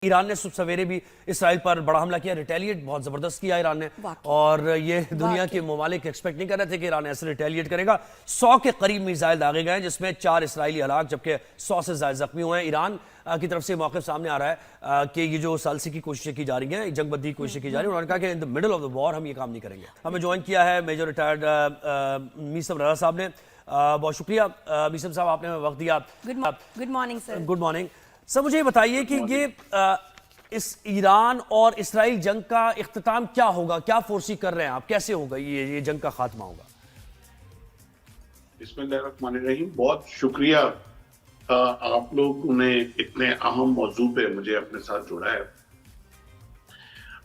Iran ने सुबह सवेरे भी इसराइल पर बड़ा हमला किया, रिटेलिएट बहुत जबरदस्त किया ईरान ने। और ये दुनिया के ममालिक एक्सपेक्ट नहीं कर रहे थे कि ईरान ऐसे रिटेलिएट करेगा। 100 के करीब मिसाइल दागे गए, जिसमें 4 इसराइली हलाक जबकि 100 से ज्यादा जख्मी हुए हैं। ईरान की तरफ से मौक़िफ़ सामने आ रहा है कि ये जो सालसी की कोशिशें की जा रही हैं, जंगबंदी की कोशिशें की जा रही है, उन्होंने कहा कि in the middle of the war हम ये काम नहीं करेंगे। हमें ज्वाइन किया है मेजर रिटायर्ड मीसम रजा साहब ने। बहुत शुक्रिया मीसम साहब, आपने वक्त दिया। Good morning sir. Good morning sir. मुझे ये बताइए कि ये इस ईरान और इसराइल जंग का इख्तिताम क्या होगा, क्या फोर्सी कर रहे हैं आप, कैसे होगा ये जंग का खात्मा होगा? बिस्मिल्लाहिर्रहमानिर्रहीम। बहुत शुक्रिया आप लोगों ने इतने अहम मौजू पे मुझे अपने साथ जोड़ा है।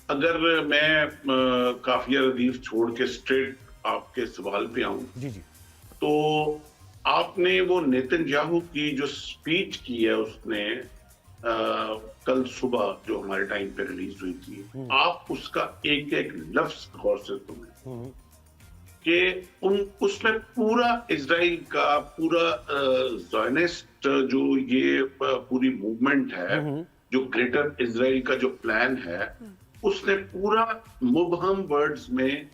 अगर मैं काफिया रदीफ छोड़ के स्ट्रेट आपके सवाल पे आऊं, जी जी, तो आपने वो नेतन्याहू की जो स्पीच की है उसने कल सुबह जो हमारे टाइम पे रिलीज हुई थी, आप उसका एक एक लफ्ज गौर से सुने कि उसमें पूरा इजराइल का पूरा ज़ायनिस्ट जो ये पूरी मूवमेंट है, जो ग्रेटर इजराइल का जो प्लान है, उसने पूरा मुबहम वर्ड्स में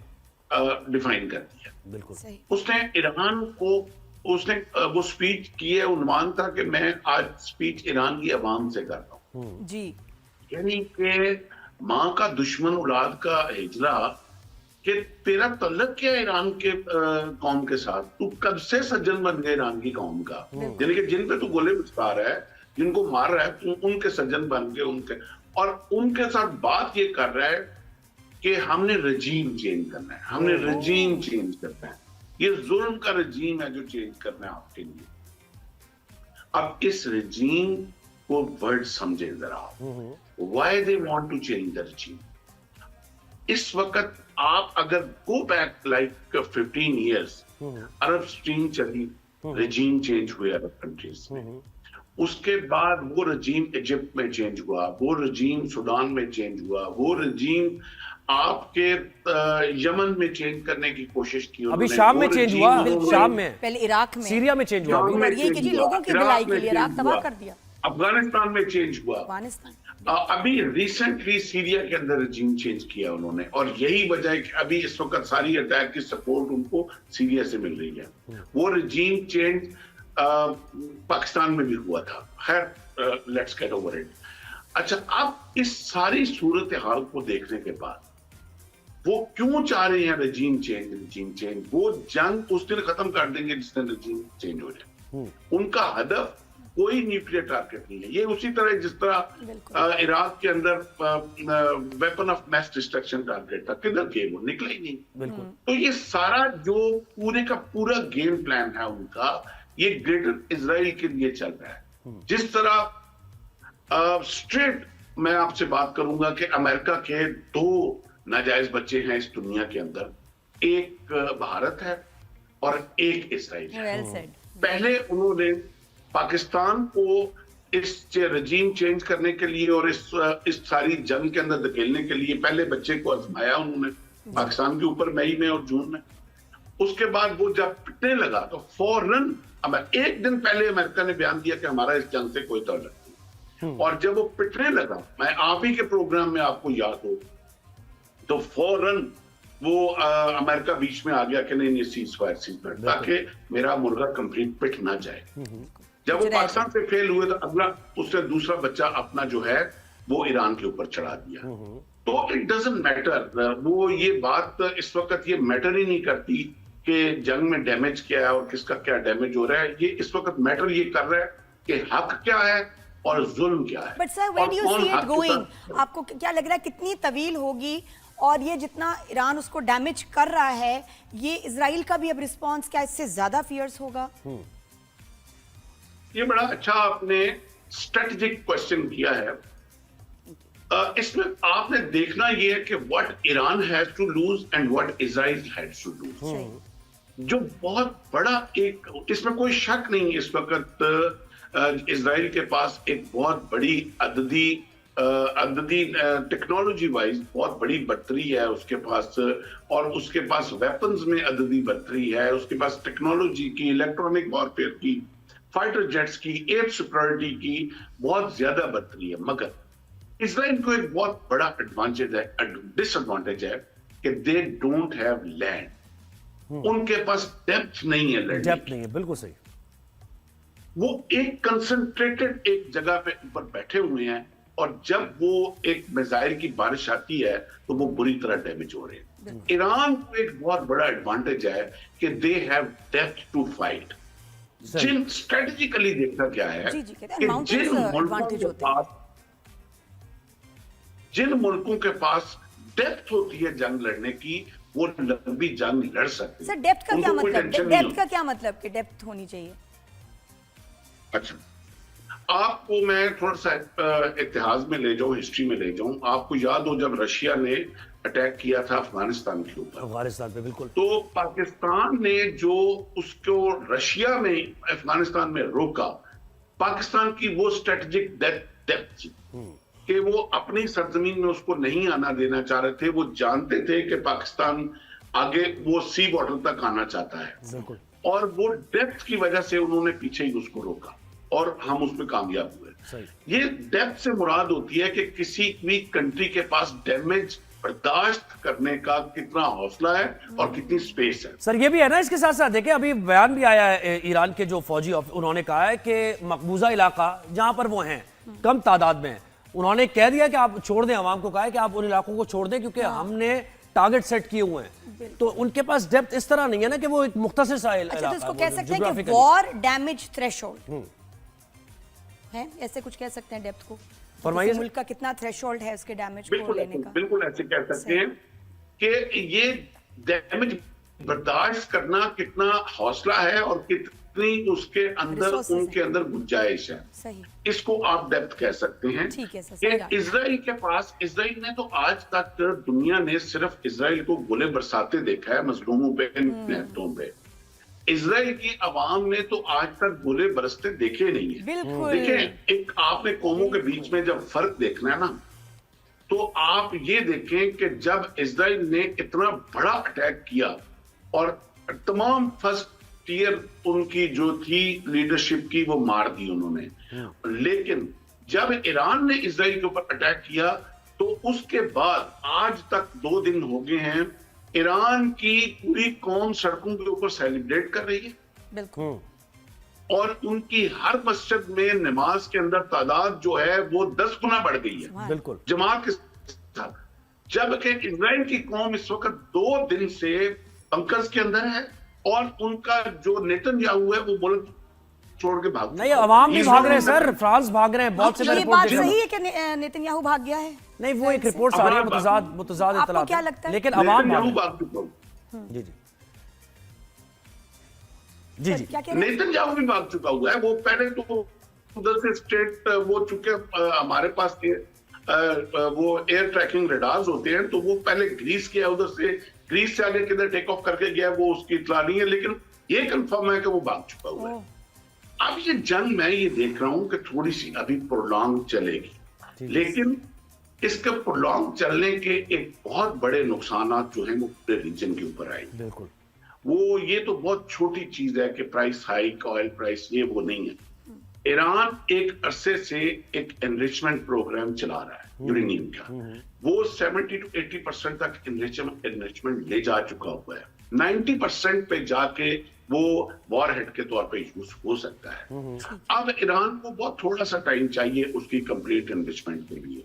डिफाइन कर दिया। बिल्कुल। उसने ईरान को वो स्पीच की है, उन्वान था कि मैं आज स्पीच ईरान की आवाम से कर रहा हूँ जी। यानी कि माँ का दुश्मन औलाद का हिजरा, कि तेरा तल्लक क्या है ईरान के कौम के साथ, तू कब से सज्जन बन गया ईरान की कौम का, यानी कि जिन पे तू गोले बरसा रहा है, जिनको मार रहा है, तू उनके सज्जन बन के उनके और उनके साथ बात ये कर रहा है कि हमने रजीम चेंज करना है, हमने रजीम चेंज करना है, ये जुल्म का रजीम है जो चेंज करना है आपके लिए। अब इस रजीम को वर्ड समझे जरा, why they want to change the regime. इस वक्त आप अगर go back like 15 years, Arab spring चली, रजीम चेंज हुए अरब कंट्रीज में, उसके बाद वो रजीम इजिप्ट में चेंज हुआ, वो रजीम सूडान में चेंज हुआ, वो रजीम आपके यमन में चेंज करने की कोशिश की, अभी शाम में चेंज हुआ, शाम में, पहले इराक में, सीरिया में चेंज हुआ, और ये कि लोगों की भलाई के लिए इराक तबाह कर दिया, अफगानिस्तान में चेंज हुआ, अफगानिस्तान अभी रिसेंटली सीरिया के अंदर रजीम चेंज किया उन्होंने, और यही वजह है कि अभी इस वक्त सारी अटैक की सपोर्ट उनको सीरिया से मिल रही है। वो रजीम चेंज पाकिस्तान में भी हुआ था। खैर, लेट्स गेट ओवर इट। अच्छा, अब इस सारी सूरत हाल को देखने के बाद वो क्यों चाह रहे हैं रजीम चेंज? वो जंग उस दिन खत्म कर देंगे जिस दिन रजीम चेंज हो जाए। उनका हदफ कोई न्यूक्लियर टारगेट नहीं है। ये उसी तरह जिस तरह इराक के अंदर weapon of mass destruction target था, किधर गए वो? निकला ही नहीं। बिल्कुल। तो ये सारा जो पूरे का पूरा गेम प्लान है उनका, ये ग्रेटर इजराइल के लिए चल रहा है। जिस तरह स्ट्रेट मैं आपसे बात करूंगा कि अमेरिका के 2 नाजायज बच्चे हैं इस दुनिया के अंदर, एक भारत है और एक इजराइल है। पहले उन्होंने पाकिस्तान को इस रजीम चेंज करने के लिए और इस सारी जंग के अंदर धकेलने के लिए पहले बच्चे को आजमाया उन्होंने पाकिस्तान के ऊपर, मई में और जून में। उसके बाद वो जब पिटने लगा तो फौरन एक दिन पहले अमेरिका ने बयान दिया कि हमारा इस जंग से कोई ताल्लुक नहीं, और जब वो पिटने लगा, मैं आप ही के प्रोग्राम में आपको याद हो, तो फौरन वो अमेरिका बीच में आ गया कि नहीं सीज फायर, ताकि मेरा मुर्गा कंप्लीट पिट ना जाए। जब वो पाकिस्तान से फेल हुए तो अगला उससे दूसरा बच्चा अपना जो है वो ईरान के ऊपर चढ़ा दिया। तो इट डजंट मैटर, वो ये बात इस वक्त ये मैटर ही नहीं करती कि जंग में डैमेज क्या है और किसका क्या डैमेज हो रहा है। ये इस वक्त मैटर ये कर रहा है कि हक क्या है और जुल्म क्या है। But sir, where do you see it going? आपको क्या लग रहा है कितनी तवील होगी, और ये जितना ईरान उसको डैमेज कर रहा है, ये इजराइल का भी अब रिस्पांस क्या इससे ज्यादा फियर्स होगा? ये बड़ा अच्छा आपने स्ट्रेटेजिक क्वेश्चन किया है। इसमें आपने देखना ये है कि what Iran has to lose and what Israel has to lose. जो बहुत बड़ा एक, इसमें कोई शक नहीं, इस वक्त इजराइल के पास एक बहुत बड़ी अददी टेक्नोलॉजी वाइज बहुत बड़ी बढ़तरी है उसके पास, और उसके पास वेपन्स में अददी बढ़तरी है, उसके पास टेक्नोलॉजी की, इलेक्ट्रॉनिक वॉरफेयर की, फाइटर जेट्स की, एयर सिक्योरिटी की बहुत ज्यादा बढ़तरी है। मगर इसराइल को एक बहुत बड़ा एडवांटेज है, डिसएडवांटेज है कि दे डोंट हैव लैंड। उनके पास डेप्थ नहीं है लैंड, डेप्थ नहीं है, बिल्कुल सही। वो एक कंसंट्रेटेड एक जगह पे ऊपर बैठे हुए हैं, और जब वो एक मिसाइल की बारिश आती है तो वो बुरी तरह डैमेज हो रहे हैं। ईरान को एक बहुत बड़ा एडवांटेज है कि they have depth to fight. जिन स्ट्रेटेजिकली देखना क्या है जी, कहते हैं कि mountains advantage होते हैं। जिन मुल्कों के पास डेप्थ होती है जंग लड़ने की, वो लंबी जंग लड़ सकते सर हैं। डेप्थ का क्या उनको कोई मतलब, टेंशन नहीं डेप्थ का क्या मतलब कि डेप्थ होनी चाहिए? अच्छा, आपको मैं थोड़ा सा इतिहास में ले जाऊं, हिस्ट्री में ले जाऊं। आपको याद हो जब रशिया ने अटैक किया था अफगानिस्तान के ऊपर, अफगानिस्तान पे, बिल्कुल। तो पाकिस्तान ने जो उसको रशिया में अफगानिस्तान में रोका, पाकिस्तान की वो स्ट्रेटेजिक डेप्थ थी कि वो अपनी सरजमीन में उसको नहीं आना देना चाह रहे थे। वो जानते थे कि पाकिस्तान आगे वो सी बॉर्डर तक आना चाहता है, बिल्कुल। और वो डेप्थ की वजह से उन्होंने पीछे ही उसको रोका और हम उसमें कामयाब हुए। सही। ये डेप्थ से मुराद होती है कि किसी भी कंट्री के पास डैमेज बर्दाश्त करने का कितना हौसला है और कितनी स्पेस है। सर ये भी है ना, इसके साथ साथ देखिए अभी बयान भी आया है ईरान के जो फौजी उन्होंने कहा है कि मकबूजा इलाका जहां पर वो हैं कम तादाद में है, उन्होंने कह दिया कि आप छोड़ दें, अवाम को कहा है कि आप उन इलाकों को छोड़ दें क्योंकि हमने टारगेट सेट किए हुए हैं। तो उनके पास डेप्थ इस तरह नहीं है ना कि वो एक मुख्तसर सा अच्छा, तो इलाका इसको है, कह वो सकते हैं कि geographically। वॉर डैमेज थ्रेशोल्ड है, ऐसे कुछ कह सकते हैं डेप्थ को? फरमाइए किसी सर। मुल्क का कितना थ्रेशोल्ड है उसके डैमेज को बिल्कुल लेने का? बिल्कुल ऐसे कह सकते हैं कि ये डैमेज बर्दाश्त करना कितना हौसला है और कितनी उसके अंदर Resources उनके हैं। अंदर गुंजाइश है। सही, इसको आप डेप्थ कह सकते हैं। ठीक है सर, सही बात। कि इजराइल के पास, इजराइल ने तो आज तक दुनिया ने सिर्फ इजराइल को गोले बरसाते देखा है मजलूमों पे, निहत्तों पे। इजराइल की आवाम ने तो आज तक गोले बरसते देखे नहीं है। बिल्कुल। देखें, एक आपने कौमों के बीच में जब फर्क देखना है ना, तो आप ये देखें कि जब इजराइल ने इतना बड़ा अटैक किया और तमाम फर्स्ट टीयर उनकी जो थी लीडरशिप की वो मार दी उन्होंने, लेकिन जब ईरान ने इजराइल के ऊपर अटैक किया तो उसके बाद आज तक 2 दिन हो गए हैं, ईरान की पूरी कौम सड़कों के ऊपर सेलिब्रेट कर रही है, बिल्कुल। और उनकी हर मस्जिद में नमाज के अंदर तादाद जो है वो 10 गुना बढ़ गई है बिल्कुल। जमात के साथ। जबकि इजराइल की कौम इस वक्त 2 दिन से बंकर्स के अंदर है, और उनका जो नेतन्याहू है वो मुल्क छोड़ के भाग नहीं, अवाम भी भाग रहे हैं सर, फ्रांस भाग रहे हैं, बहुत से ये रिपोर्ट बात देख रहा हूं। सही है कि नेतन्याहू भाग गया है? नहीं, वो एक रिपोर्ट आ रही है, मुतजाद आपको इत्तलात क्या है। लगता है? लेकिन अवाम नेतन्याहू भाग भाग चुका हूं। जी जी जी जी। क्या कह रहे हैं? नेतन्याहू भी भाग चुका हुआ है। वो पहले तो उधर से स्टेट वो चूंकि हमारे पास वो एयर ट्रैकिंग रडार्स होते हैं, तो वो पहले ग्रीस किया, उधर से ग्रीस से आगे किधर टेक ऑफ करके गया वो उसकी इतला नहीं है, लेकिन ये कंफर्म है कि वो भाग चुका हुआ है। अब ये जंग मैं ये देख रहा हूं कि थोड़ी सी अभी प्रोलॉन्ग चलेगी, लेकिन इसके प्रोलॉन्ग चलने के एक बहुत बड़े नुकसान जो हैं वो पूरे रीजन के ऊपर आएंगे। बिल्कुल। वो ये तो बहुत छोटी चीज है कि प्राइस हाइक, ऑयल प्राइस, ये वो नहीं है। ईरान एक अरसे से एक एनरिचमेंट प्रोग्राम चला रहा है यूरेनियम का। वो 70 to 80% तक एनरिचमेंट ले जा चुका हुआ है। 90% पे जाके वो वॉरहेड के तौर पे यूज हो सकता है। अब ईरान को बहुत थोड़ा सा टाइम चाहिए उसकी कंप्लीट एनरिचमेंट के लिए।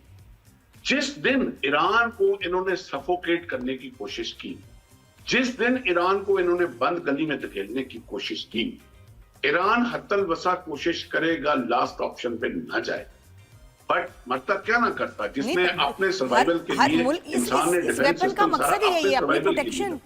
जिस दिन ईरान को इन्होंने सफोकेट करने की कोशिश की, जिस दिन ईरान को इन्होंने बंद गली में धकेलने की कोशिश की, ईरान हत्तल वसा कोशिश करेगा लास्ट ऑप्शन पे न जाए, बट मरता क्या ना करता, जिसने अपने सर्वाइवल के लिए इंसान ने इस वेपन का मकसद ही यही है, अपनी प्रोटेक्शन,